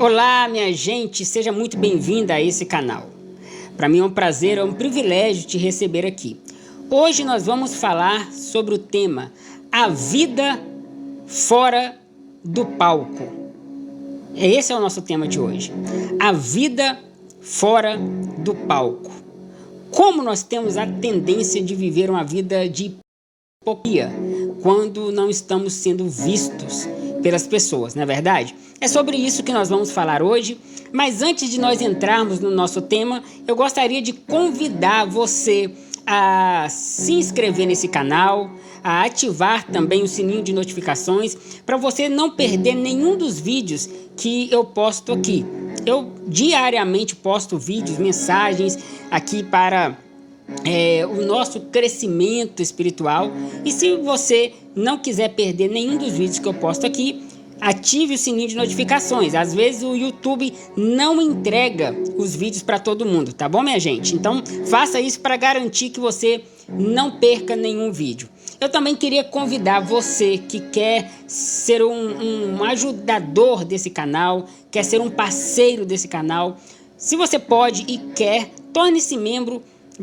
Olá, minha gente, seja muito bem-vinda a esse canal. Para mim é um prazer, é um privilégio te receber aqui. Hoje nós vamos falar sobre o tema A Vida Fora do Palco. Esse é o nosso tema de hoje. A vida fora do palco. Como nós temos a tendência de viver uma vida de hipocrisia quando não estamos sendo vistos pelas pessoas, não é verdade? É sobre isso que nós vamos falar hoje, mas antes de nós entrarmos no nosso tema, eu gostaria de convidar você a se inscrever nesse canal, a ativar também o sininho de notificações, para você não perder nenhum dos vídeos que eu posto aqui. Eu diariamente posto vídeos, mensagens aqui para o nosso crescimento espiritual. E se você não quiser perder nenhum dos vídeos que eu posto aqui, ative o sininho de notificações. Às vezes o YouTube não entrega os vídeos para todo mundo, tá bom, minha gente? Então faça isso para garantir que você não perca nenhum vídeo. Eu também queria convidar você que quer ser um ajudador desse canal, quer ser um parceiro desse canal. Se você pode e quer, torne-se membro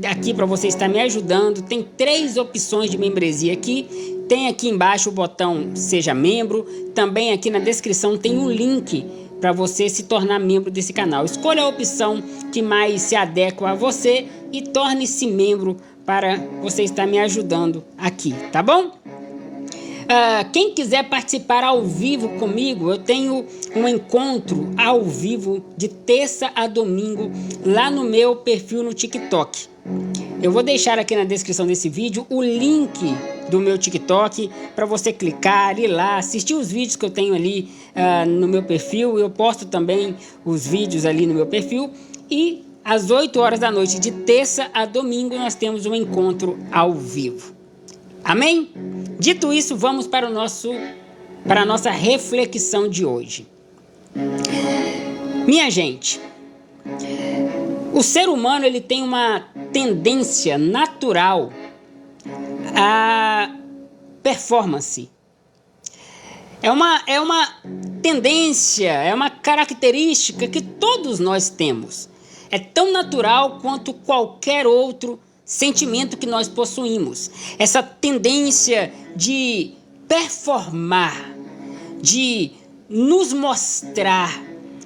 aqui para você estar me ajudando. Tem 3 opções de membresia aqui. Tem aqui embaixo o botão Seja Membro. Também aqui na descrição tem um link para você se tornar membro desse canal. Escolha a opção que mais se adequa a você e torne-se membro para você estar me ajudando aqui, tá bom? Quem quiser participar ao vivo comigo, eu tenho um encontro ao vivo de terça a domingo lá no meu perfil no TikTok. Eu vou deixar aqui na descrição desse vídeo o link do meu TikTok para você clicar, ir lá, assistir os vídeos que eu tenho ali no meu perfil. Eu posto também os vídeos ali no meu perfil. E às 8 horas da noite de terça a domingo nós temos um encontro ao vivo. Amém? Dito isso, vamos para a nossa reflexão de hoje. Minha gente, o ser humano ele tem uma tendência natural à performance. É uma tendência, é uma característica que todos nós temos. É tão natural quanto qualquer outro sentimento que nós possuímos. Essa tendência de performar, de nos mostrar,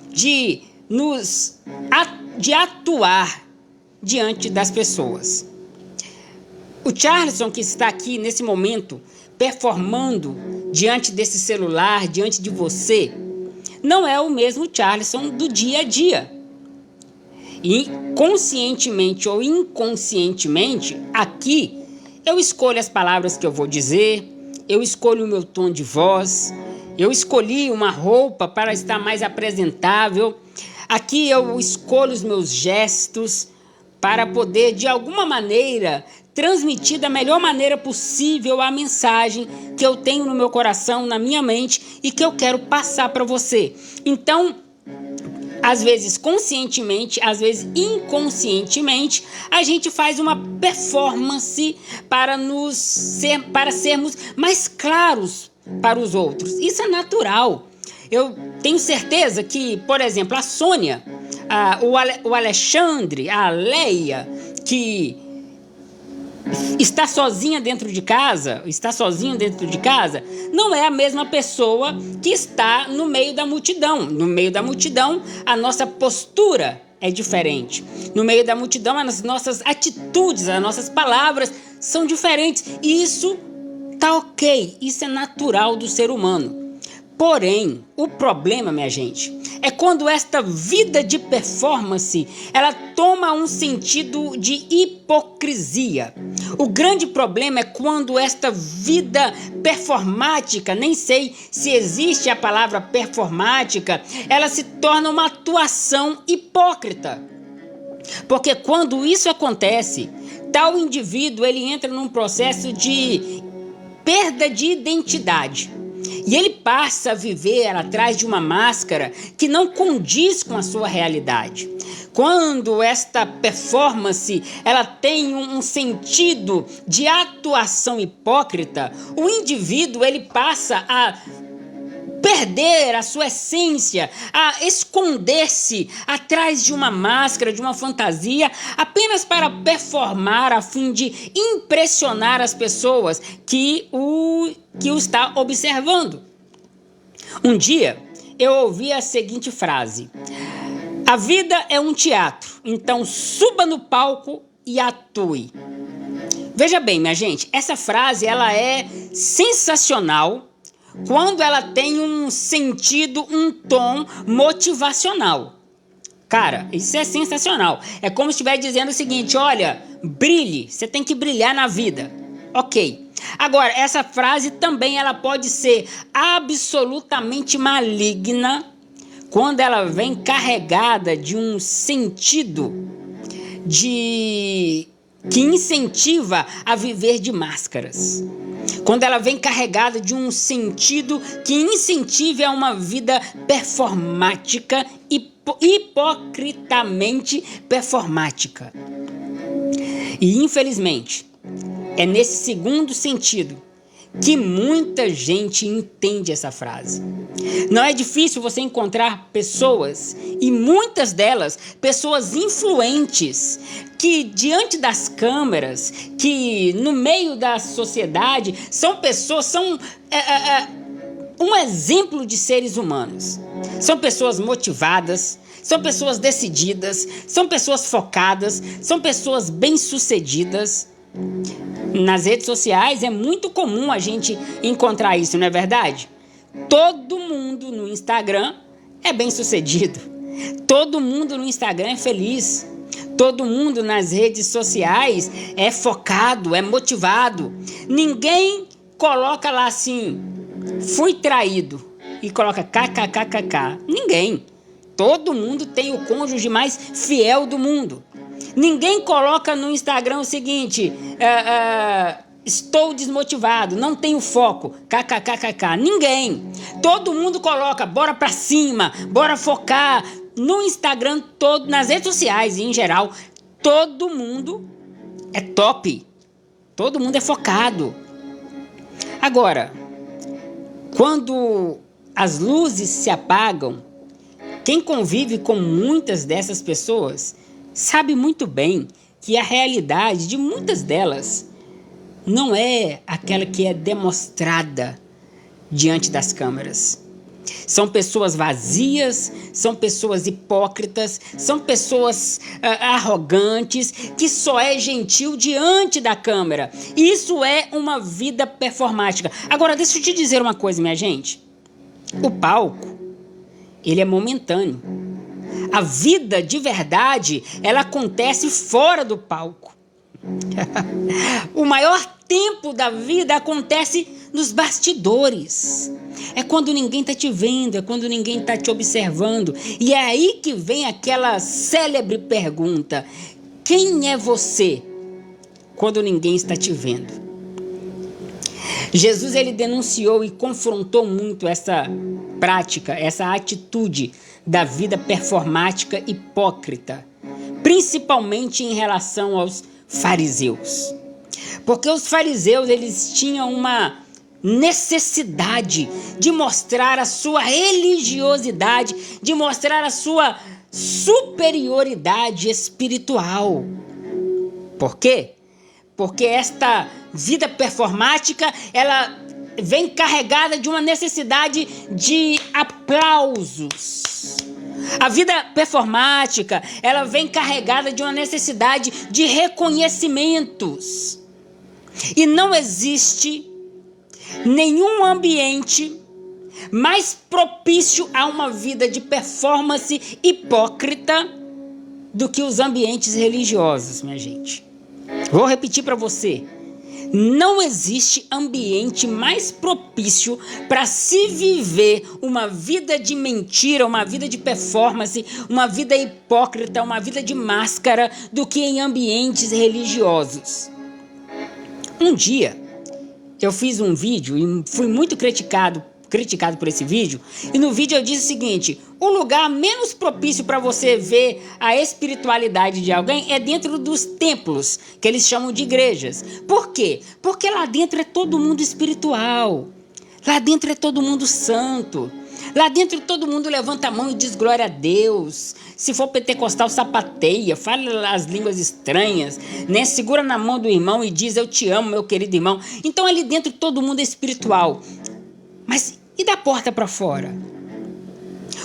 de atuar diante das pessoas. O Charleston que está aqui nesse momento performando diante desse celular, diante de você, não é o mesmo Charleston do dia a dia. E conscientemente ou inconscientemente, aqui eu escolho as palavras que eu vou dizer, eu escolho o meu tom de voz, eu escolhi uma roupa para estar mais apresentável. Aqui eu escolho os meus gestos para poder, de alguma maneira, transmitir da melhor maneira possível a mensagem que eu tenho no meu coração, na minha mente e que eu quero passar para você. Então, às vezes conscientemente, às vezes inconscientemente, a gente faz uma performance para sermos mais claros para os outros. Isso é natural. Eu tenho certeza que, por exemplo, a Sônia, o Alexandre, a Leia, que está sozinho dentro de casa, não é a mesma pessoa que está no meio da multidão. No meio da multidão, a nossa postura é diferente. No meio da multidão, as nossas atitudes, as nossas palavras são diferentes. E isso tá ok, isso é natural do ser humano. Porém, o problema, minha gente, é quando esta vida de performance, ela toma um sentido de hipocrisia. O grande problema é quando esta vida performática, nem sei se existe a palavra performática, ela se torna uma atuação hipócrita. Porque quando isso acontece, tal indivíduo ele entra num processo de perda de identidade. E ele passa a viver atrás de uma máscara que não condiz com a sua realidade. Quando esta performance ela tem um sentido de atuação hipócrita, o indivíduo ele passa a perder a sua essência, a esconder-se atrás de uma máscara, de uma fantasia, apenas para performar a fim de impressionar as pessoas que o está observando. Um dia eu ouvi a seguinte frase: a vida é um teatro, então suba no palco e atue. Veja bem, minha gente, essa frase ela é sensacional quando ela tem um sentido, um tom motivacional. Cara, isso é sensacional. É como se estivesse dizendo o seguinte: olha, brilhe, você tem que brilhar na vida. Ok. Agora, essa frase também ela pode ser absolutamente maligna quando ela vem carregada de um sentido que incentiva a viver de máscaras. Quando ela vem carregada de um sentido que incentive a uma vida performática e hipocritamente performática. E infelizmente, é nesse segundo sentido que muita gente entende essa frase. Não é difícil você encontrar pessoas, e muitas delas, pessoas influentes, que diante das câmeras, que no meio da sociedade, são pessoas, são um exemplo de seres humanos. São pessoas motivadas, são pessoas decididas, são pessoas focadas, são pessoas bem-sucedidas. Nas redes sociais é muito comum a gente encontrar isso, não é verdade? Todo mundo no Instagram é bem-sucedido. Todo mundo no Instagram é feliz. Todo mundo nas redes sociais é focado, é motivado. Ninguém coloca lá assim, fui traído, e coloca kkkk. Ninguém. Todo mundo tem o cônjuge mais fiel do mundo. Ninguém coloca no Instagram o seguinte: estou desmotivado, não tenho foco, kkkk. Ninguém. Todo mundo coloca, bora pra cima, bora focar. No Instagram, nas redes sociais em geral, todo mundo é top. Todo mundo é focado. Agora, quando as luzes se apagam, quem convive com muitas dessas pessoas sabe muito bem que a realidade de muitas delas não é aquela que é demonstrada diante das câmeras. São pessoas vazias, são pessoas hipócritas, são pessoas arrogantes, que só é gentil diante da câmera. Isso é uma vida performática. Agora, deixa eu te dizer uma coisa, minha gente. O palco, ele é momentâneo. A vida de verdade, ela acontece fora do palco. O maior tempo da vida acontece nos bastidores. É quando ninguém está te vendo, é quando ninguém está te observando. E é aí que vem aquela célebre pergunta: quem é você quando ninguém está te vendo? Jesus, ele denunciou e confrontou muito essa prática, essa atitude da vida performática hipócrita, principalmente em relação aos fariseus. Porque os fariseus, eles tinham uma necessidade de mostrar a sua religiosidade, de mostrar a sua superioridade espiritual. Por quê? Porque esta vida performática, ela vem carregada de uma necessidade de aplausos. A vida performática, ela vem carregada de uma necessidade de reconhecimentos. E não existe nenhum ambiente mais propício a uma vida de performance hipócrita do que os ambientes religiosos, minha gente. Vou repetir para você. Não existe ambiente mais propício para se viver uma vida de mentira, uma vida de performance, uma vida hipócrita, uma vida de máscara do que em ambientes religiosos. Um dia, eu fiz um vídeo e fui muito criticado por esse vídeo, e no vídeo eu disse o seguinte: o lugar menos propício para você ver a espiritualidade de alguém é dentro dos templos, que eles chamam de igrejas. Por quê? Porque lá dentro é todo mundo espiritual. Lá dentro é todo mundo santo. Lá dentro todo mundo levanta a mão e diz glória a Deus. Se for pentecostal, sapateia, fala as línguas estranhas, né? Segura na mão do irmão e diz eu te amo, meu querido irmão. Então ali dentro todo mundo é espiritual. Mas e da porta para fora?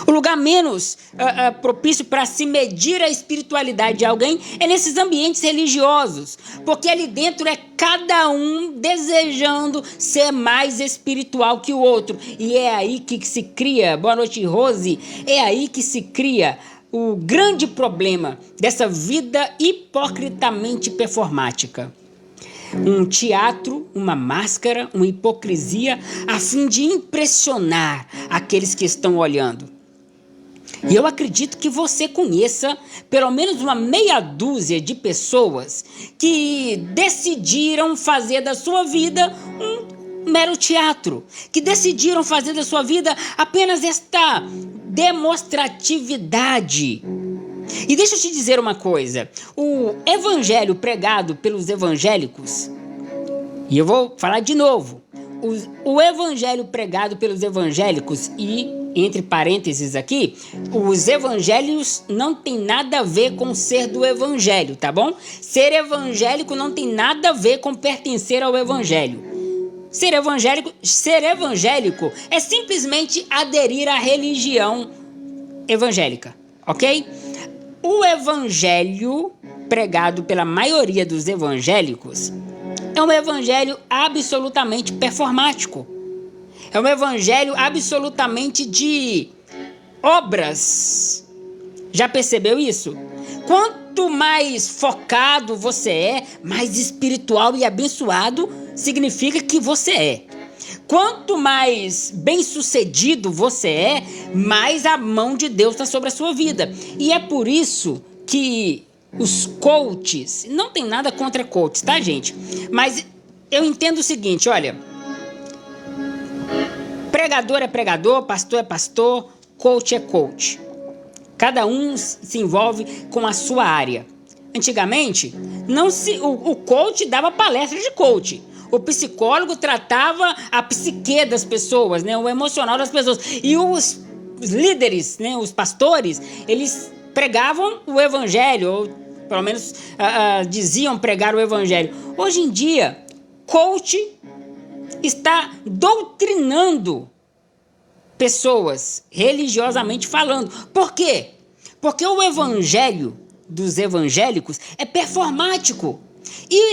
O lugar menos propício para se medir a espiritualidade de alguém é nesses ambientes religiosos, porque ali dentro é cada um desejando ser mais espiritual que o outro, e é aí que se cria, boa noite Rose, é aí que se cria o grande problema dessa vida hipocritamente performática. Um teatro, uma máscara, uma hipocrisia a fim de impressionar aqueles que estão olhando. E eu acredito que você conheça pelo menos uma meia dúzia de pessoas que decidiram fazer da sua vida um mero teatro, que decidiram fazer da sua vida apenas esta demonstratividade. E deixa eu te dizer uma coisa, o evangelho pregado pelos evangélicos, e eu vou falar de novo, o evangelho pregado pelos evangélicos e, entre parênteses aqui, os evangelhos não tem nada a ver com ser do evangelho, tá bom? Ser evangélico não tem nada a ver com pertencer ao evangelho. Ser evangélico é simplesmente aderir à religião evangélica, ok? O evangelho pregado pela maioria dos evangélicos é um evangelho absolutamente performático. É um evangelho absolutamente de obras. Já percebeu isso? Quanto mais focado você é, mais espiritual e abençoado significa que você é. Quanto mais bem-sucedido você é, mais a mão de Deus está sobre a sua vida. E é por isso que os coaches, não tem nada contra coaches, tá, gente? Mas eu entendo o seguinte, olha, pregador é pregador, pastor é pastor, coach é coach. Cada um se envolve com a sua área. Antigamente, o coach dava palestra de coach. O psicólogo tratava a psique das pessoas, né, o emocional das pessoas. E os líderes, né, os pastores, eles pregavam o evangelho, ou pelo menos diziam pregar o evangelho. Hoje em dia, coach está doutrinando pessoas, religiosamente falando. Por quê? Porque o evangelho dos evangélicos é performático. E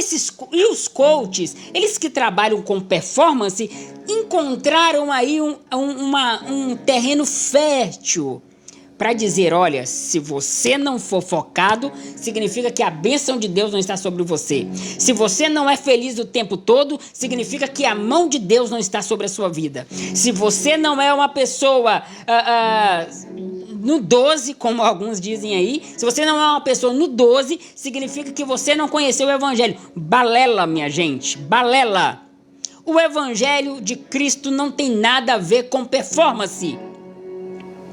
os coaches, eles que trabalham com performance, encontraram aí um terreno fértil para dizer, olha, se você não for focado, significa que a bênção de Deus não está sobre você. Se você não é feliz o tempo todo, significa que a mão de Deus não está sobre a sua vida. Se você não é uma pessoa no 12, como alguns dizem aí, se você não é uma pessoa no 12, significa que você não conheceu o evangelho. Balela, minha gente, balela. O evangelho de Cristo não tem nada a ver com performance.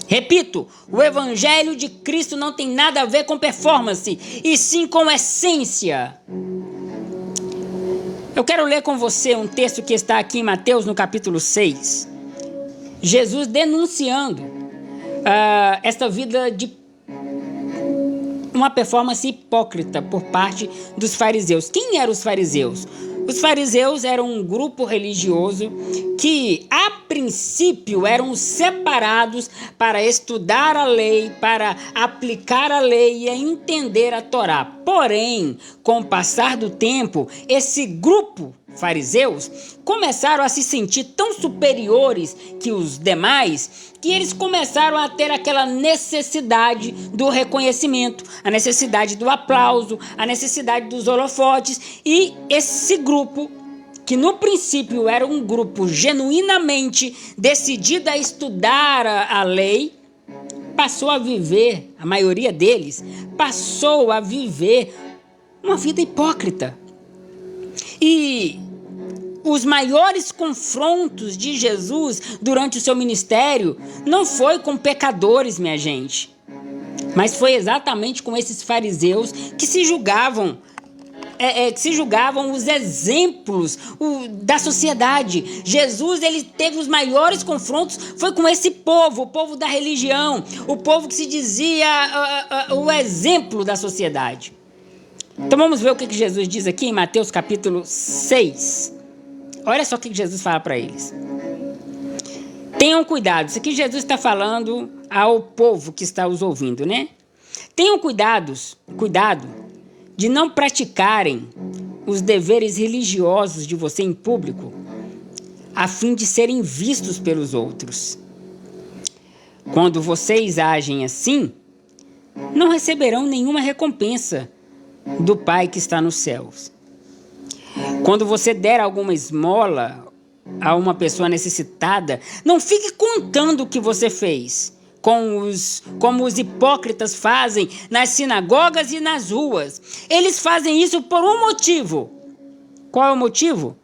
Repito, o evangelho de Cristo não tem nada a ver com performance, e sim com essência. Eu quero ler com você um texto que está aqui em Mateus, no capítulo 6. Jesus denunciando esta vida de uma performance hipócrita por parte dos fariseus. Quem eram os fariseus? Os fariseus eram um grupo religioso que, a princípio, eram separados para estudar a lei, para aplicar a lei e entender a Torá. Porém, com o passar do tempo, esse grupo fariseus começaram a se sentir tão superiores que os demais, que eles começaram a ter aquela necessidade do reconhecimento, a necessidade do aplauso, a necessidade dos holofotes, e esse grupo, que no princípio era um grupo genuinamente decidido a estudar a lei, passou a viver, a maioria deles, passou a viver uma vida hipócrita. E os maiores confrontos de Jesus durante o seu ministério não foi com pecadores, minha gente, mas foi exatamente com esses fariseus que se julgavam que se julgavam os exemplos da sociedade. Jesus, ele teve os maiores confrontos, foi com esse povo, o povo da religião, o povo que se dizia o exemplo da sociedade. Então vamos ver o que Jesus diz aqui em Mateus capítulo 6. Olha só o que Jesus fala para eles. Tenham cuidado, isso aqui Jesus está falando ao povo que está os ouvindo, né? Tenham cuidado de não praticarem os deveres religiosos de você em público, a fim de serem vistos pelos outros. Quando vocês agem assim, não receberão nenhuma recompensa do Pai que está nos céus. Quando você der alguma esmola a uma pessoa necessitada, não fique contando o que você fez, como os hipócritas fazem nas sinagogas e nas ruas. Eles fazem isso por um motivo. Qual é o motivo?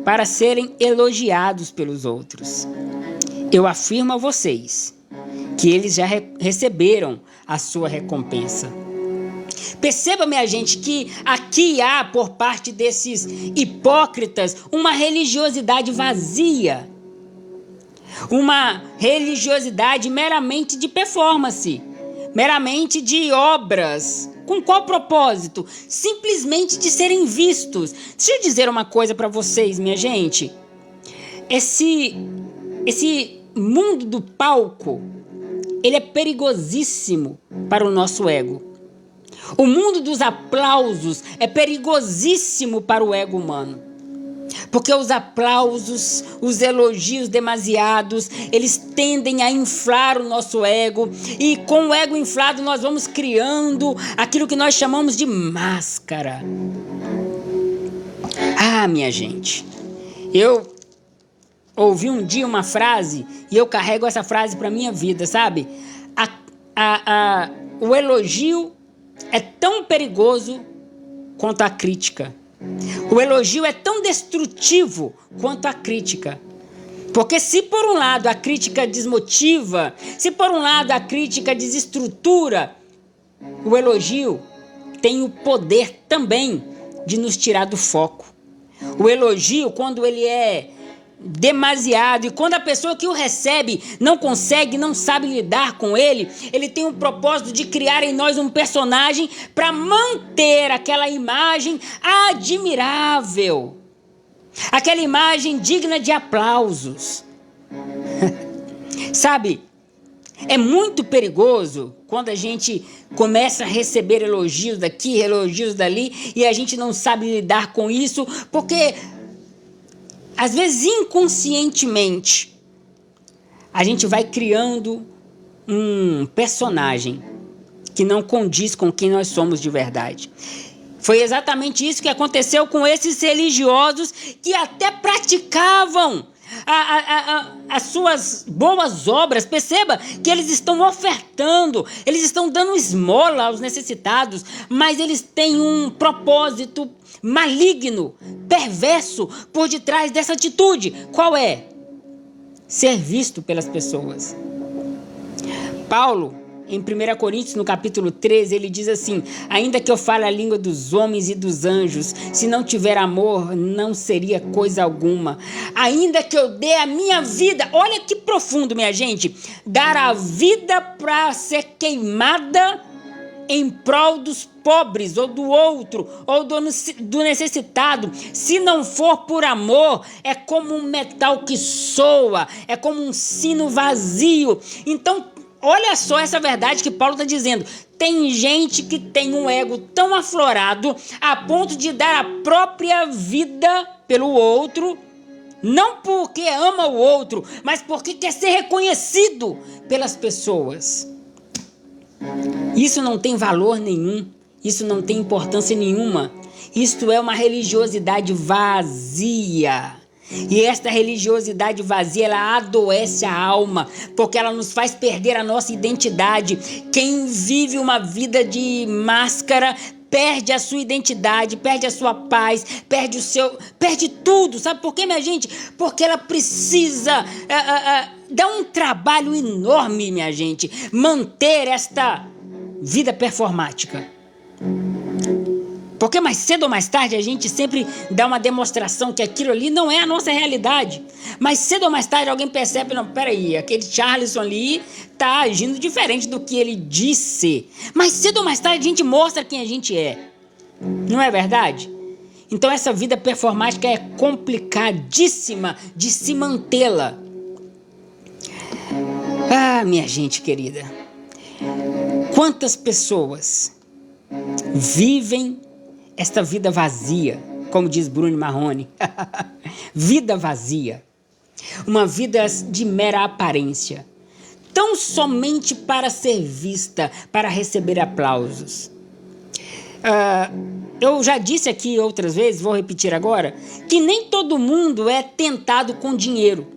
Para serem elogiados pelos outros. Eu afirmo a vocês que eles já receberam a sua recompensa. Perceba, minha gente, que aqui há, por parte desses hipócritas, uma religiosidade vazia. Uma religiosidade meramente de performance, meramente de obras. Com qual propósito? Simplesmente de serem vistos. Deixa eu dizer uma coisa para vocês, minha gente. Esse mundo do palco, ele é perigosíssimo para o nosso ego. O mundo dos aplausos é perigosíssimo para o ego humano. Porque os aplausos, os elogios demasiados, eles tendem a inflar o nosso ego. E com o ego inflado nós vamos criando aquilo que nós chamamos de máscara. Ah, minha gente, eu ouvi um dia uma frase e eu carrego essa frase para a minha vida, sabe? O elogio é tão perigoso quanto a crítica. O elogio é tão destrutivo quanto a crítica. Porque se por um lado a crítica desmotiva, se por um lado a crítica desestrutura, o elogio tem o poder também de nos tirar do foco. O elogio, quando ele é demasiado, e quando a pessoa que o recebe não consegue, não sabe lidar com ele, ele tem o propósito de criar em nós um personagem para manter aquela imagem admirável, aquela imagem digna de aplausos. Sabe, é muito perigoso quando a gente começa a receber elogios daqui, elogios dali, e a gente não sabe lidar com isso, porque às vezes, inconscientemente, a gente vai criando um personagem que não condiz com quem nós somos de verdade. Foi exatamente isso que aconteceu com esses religiosos que até praticavam as suas boas obras. Perceba que eles estão ofertando, eles estão dando esmola aos necessitados, mas eles têm um propósito maligno, perverso por detrás dessa atitude. Qual é? Ser visto pelas pessoas. Paulo, em 1 Coríntios, no capítulo 13, ele diz assim: ainda que eu fale a língua dos homens e dos anjos, se não tiver amor, não seria coisa alguma. Ainda que eu dê a minha vida, olha que profundo, minha gente, dar a vida para ser queimada em prol dos pobres, ou do outro, ou do necessitado, se não for por amor, é como um metal que soa, é como um sino vazio. Então, olha só essa verdade que Paulo está dizendo. Tem gente que tem um ego tão aflorado a ponto de dar a própria vida pelo outro, não porque ama o outro, mas porque quer ser reconhecido pelas pessoas. Isso não tem valor nenhum, isso não tem importância nenhuma. Isto é uma religiosidade vazia. E esta religiosidade vazia, ela adoece a alma, porque ela nos faz perder a nossa identidade. Quem vive uma vida de máscara perde a sua identidade, perde a sua paz, perde tudo. Sabe por quê, minha gente? Porque ela precisa dar um trabalho enorme, minha gente, manter esta vida performática. Porque mais cedo ou mais tarde a gente sempre dá uma demonstração que aquilo ali não é a nossa realidade. Mais cedo ou mais tarde alguém percebe, não, peraí, aquele Charlison ali tá agindo diferente do que ele disse. Mais cedo ou mais tarde a gente mostra quem a gente é. Não é verdade? Então essa vida performática é complicadíssima de se mantê-la. Ah, minha gente querida, quantas pessoas vivem esta vida vazia, como diz Bruno Marrone, vida vazia, uma vida de mera aparência, tão somente para ser vista, para receber aplausos. Eu já disse aqui outras vezes, vou repetir agora, que nem todo mundo é tentado com dinheiro.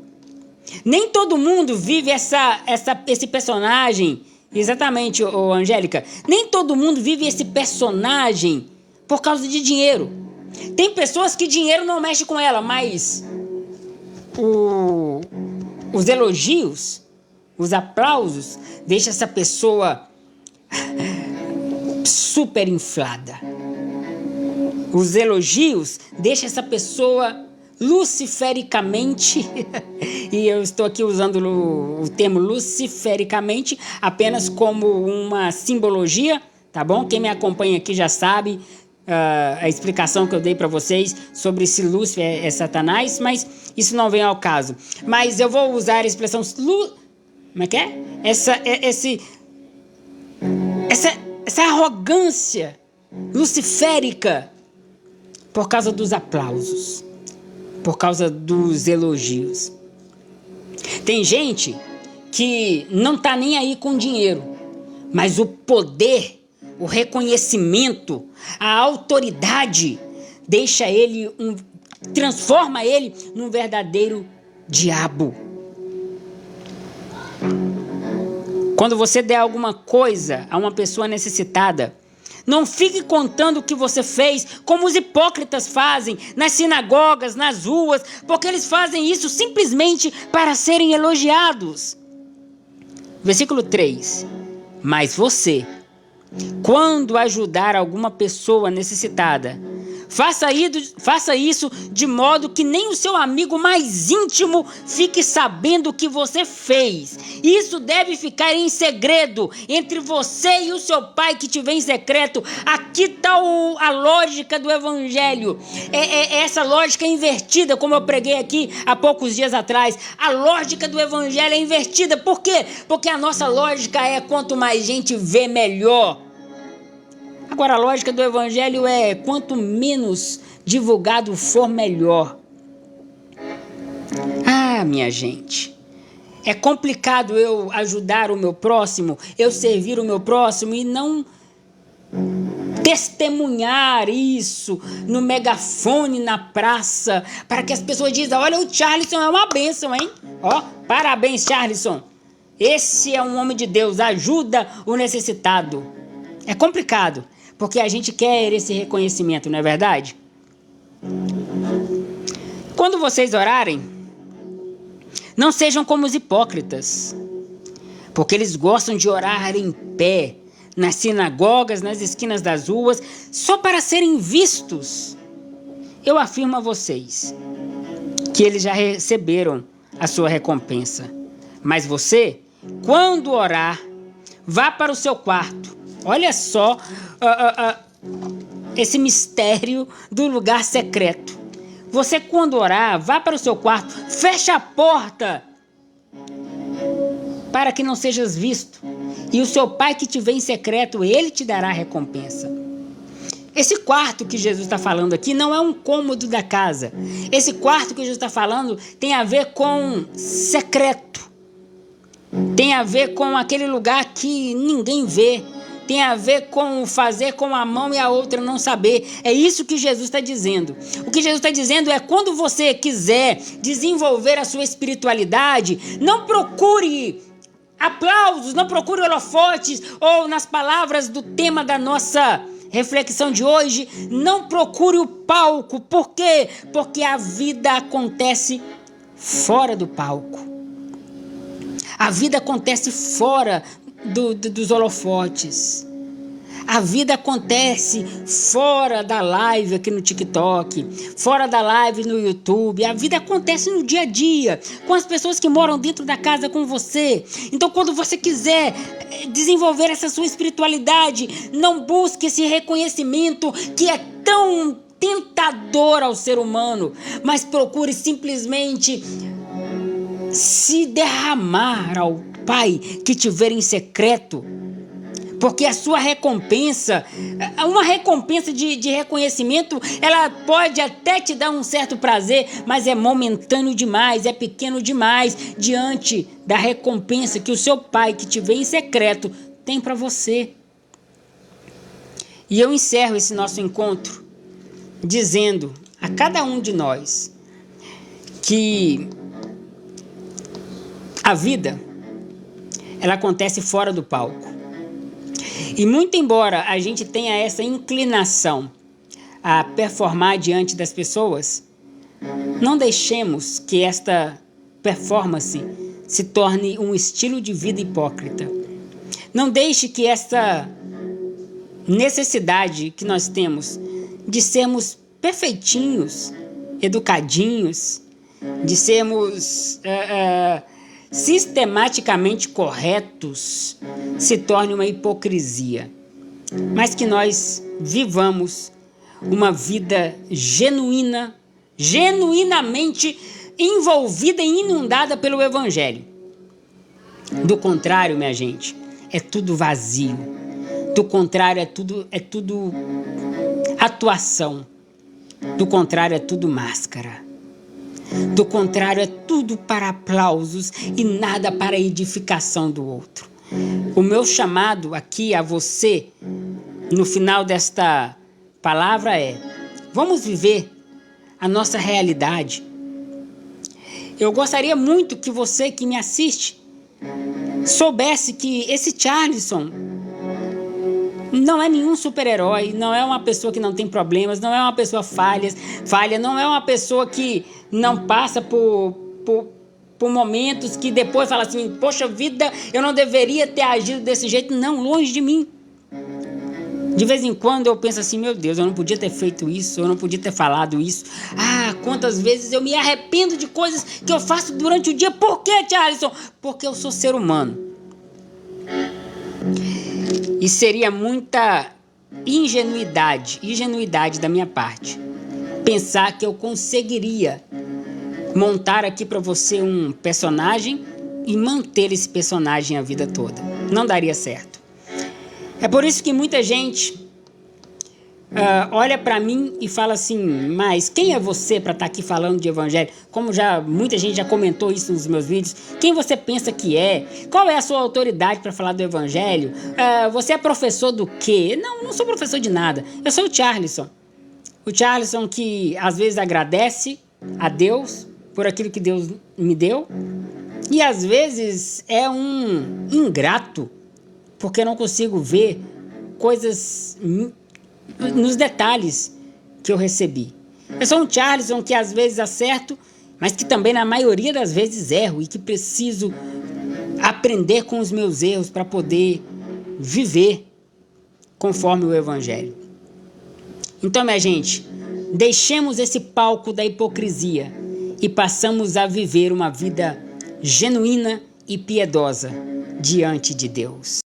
Nem todo mundo vive esse personagem, exatamente, Angélica, nem todo mundo vive esse personagem por causa de dinheiro. Tem pessoas que dinheiro não mexe com ela, mas os elogios, os aplausos, deixam essa pessoa super inflada. Os elogios deixam essa pessoa lucifericamente, e eu estou aqui usando o termo lucifericamente apenas como uma simbologia, tá bom? Quem me acompanha aqui já sabe a explicação que eu dei para vocês sobre se Lúcifer é Satanás, mas isso não vem ao caso. Mas eu vou usar a expressão como é que é? Essa arrogância luciférica por causa dos aplausos, por causa dos elogios. Tem gente que não tá nem aí com dinheiro, mas o poder, o reconhecimento, a autoridade transforma ele num verdadeiro diabo. Quando você der alguma coisa a uma pessoa necessitada, não fique contando o que você fez, como os hipócritas fazem nas sinagogas, nas ruas, porque eles fazem isso simplesmente para serem elogiados. Versículo 3. Mas você, quando ajudar alguma pessoa necessitada, faça isso de modo que nem o seu amigo mais íntimo fique sabendo o que você fez. Isso deve ficar em segredo entre você e o seu pai que te vê em secreto. Aqui está a lógica do evangelho. Essa lógica invertida, como eu preguei aqui há poucos dias atrás. A lógica do evangelho é invertida. Por quê? Porque a nossa lógica é quanto mais gente vê, melhor. Agora, a lógica do evangelho é quanto menos divulgado for, melhor. Ah, minha gente, é complicado eu ajudar o meu próximo, eu servir o meu próximo e não testemunhar isso no megafone na praça, para que as pessoas dizem, olha, o Charlison é uma bênção, hein? Ó, parabéns, Charlison. Esse é um homem de Deus, ajuda o necessitado. É complicado. Porque a gente quer esse reconhecimento, não é verdade? Quando vocês orarem, não sejam como os hipócritas, porque eles gostam de orar em pé, nas sinagogas, nas esquinas das ruas, só para serem vistos. Eu afirmo a vocês que eles já receberam a sua recompensa. Mas você, quando orar, vá para o seu quarto. Olha só esse mistério do lugar secreto. Você, quando orar, vá para o seu quarto, feche a porta para que não sejas visto. E o seu pai que te vê em secreto, ele te dará a recompensa. Esse quarto que Jesus está falando aqui não é um cômodo da casa. Esse quarto que Jesus está falando tem a ver com secreto. Tem a ver com aquele lugar que ninguém vê. Tem a ver com fazer com a mão e a outra não saber. É isso que Jesus está dizendo. O que Jesus está dizendo é, quando você quiser desenvolver a sua espiritualidade, não procure aplausos, não procure holofotes, ou nas palavras do tema da nossa reflexão de hoje, não procure o palco. Por quê? Porque a vida acontece fora do palco. A vida acontece fora dos holofotes. A vida acontece fora da live aqui no TikTok, fora da live no YouTube. A vida acontece no dia a dia, com as pessoas que moram dentro da casa com você. Então, quando você quiser desenvolver essa sua espiritualidade, não busque esse reconhecimento que é tão tentador ao ser humano, mas procure simplesmente se derramar ao Pai que te vê em secreto. Porque a sua recompensa, uma recompensa de reconhecimento, ela pode até te dar um certo prazer, mas é momentâneo demais, é pequeno demais, diante da recompensa que o seu Pai, que te vê em secreto, tem para você. E eu encerro esse nosso encontro dizendo a cada um de nós que a vida, ela acontece fora do palco. E muito embora a gente tenha essa inclinação a performar diante das pessoas, não deixemos que esta performance se torne um estilo de vida hipócrita. Não deixe que essa necessidade que nós temos de sermos perfeitinhos, educadinhos, de sermos sistematicamente corretos, se torne uma hipocrisia, mas que nós vivamos uma vida genuína, genuinamente envolvida e inundada pelo Evangelho. Do contrário, minha gente, é tudo vazio. Do contrário, é tudo atuação. Do contrário, é tudo máscara. Do contrário, é tudo para aplausos e nada para a edificação do outro. O meu chamado aqui a você, no final desta palavra, é: vamos viver a nossa realidade. Eu gostaria muito que você que me assiste soubesse que esse Charleston não é nenhum super-herói, não é uma pessoa que não tem problemas, não é uma pessoa falha, não é uma pessoa que não passa por momentos que depois fala assim: poxa vida, eu não deveria ter agido desse jeito. Não, longe de mim. De vez em quando eu penso assim: meu Deus, eu não podia ter feito isso, eu não podia ter falado isso. Quantas vezes eu me arrependo de coisas que eu faço durante o dia. Por quê, Charleston? Porque eu sou ser humano. E seria muita ingenuidade da minha parte pensar que eu conseguiria montar aqui para você um personagem e manter esse personagem a vida toda. Não daria certo. É por isso que muita gente olha para mim e fala assim: mas quem é você para estar aqui falando de evangelho? Como muita gente já comentou isso nos meus vídeos. Quem você pensa que é? Qual é a sua autoridade para falar do evangelho? Você é professor do quê? Não sou professor de nada. Eu sou o Charleston. O Charleston que às vezes agradece a Deus por aquilo que Deus me deu, e às vezes é um ingrato porque não consigo ver coisas nos detalhes que eu recebi. Eu sou um Charleston que às vezes acerto, mas que também na maioria das vezes erro, e que preciso aprender com os meus erros para poder viver conforme o Evangelho. Então, minha gente, deixemos esse palco da hipocrisia e passamos a viver uma vida genuína e piedosa diante de Deus.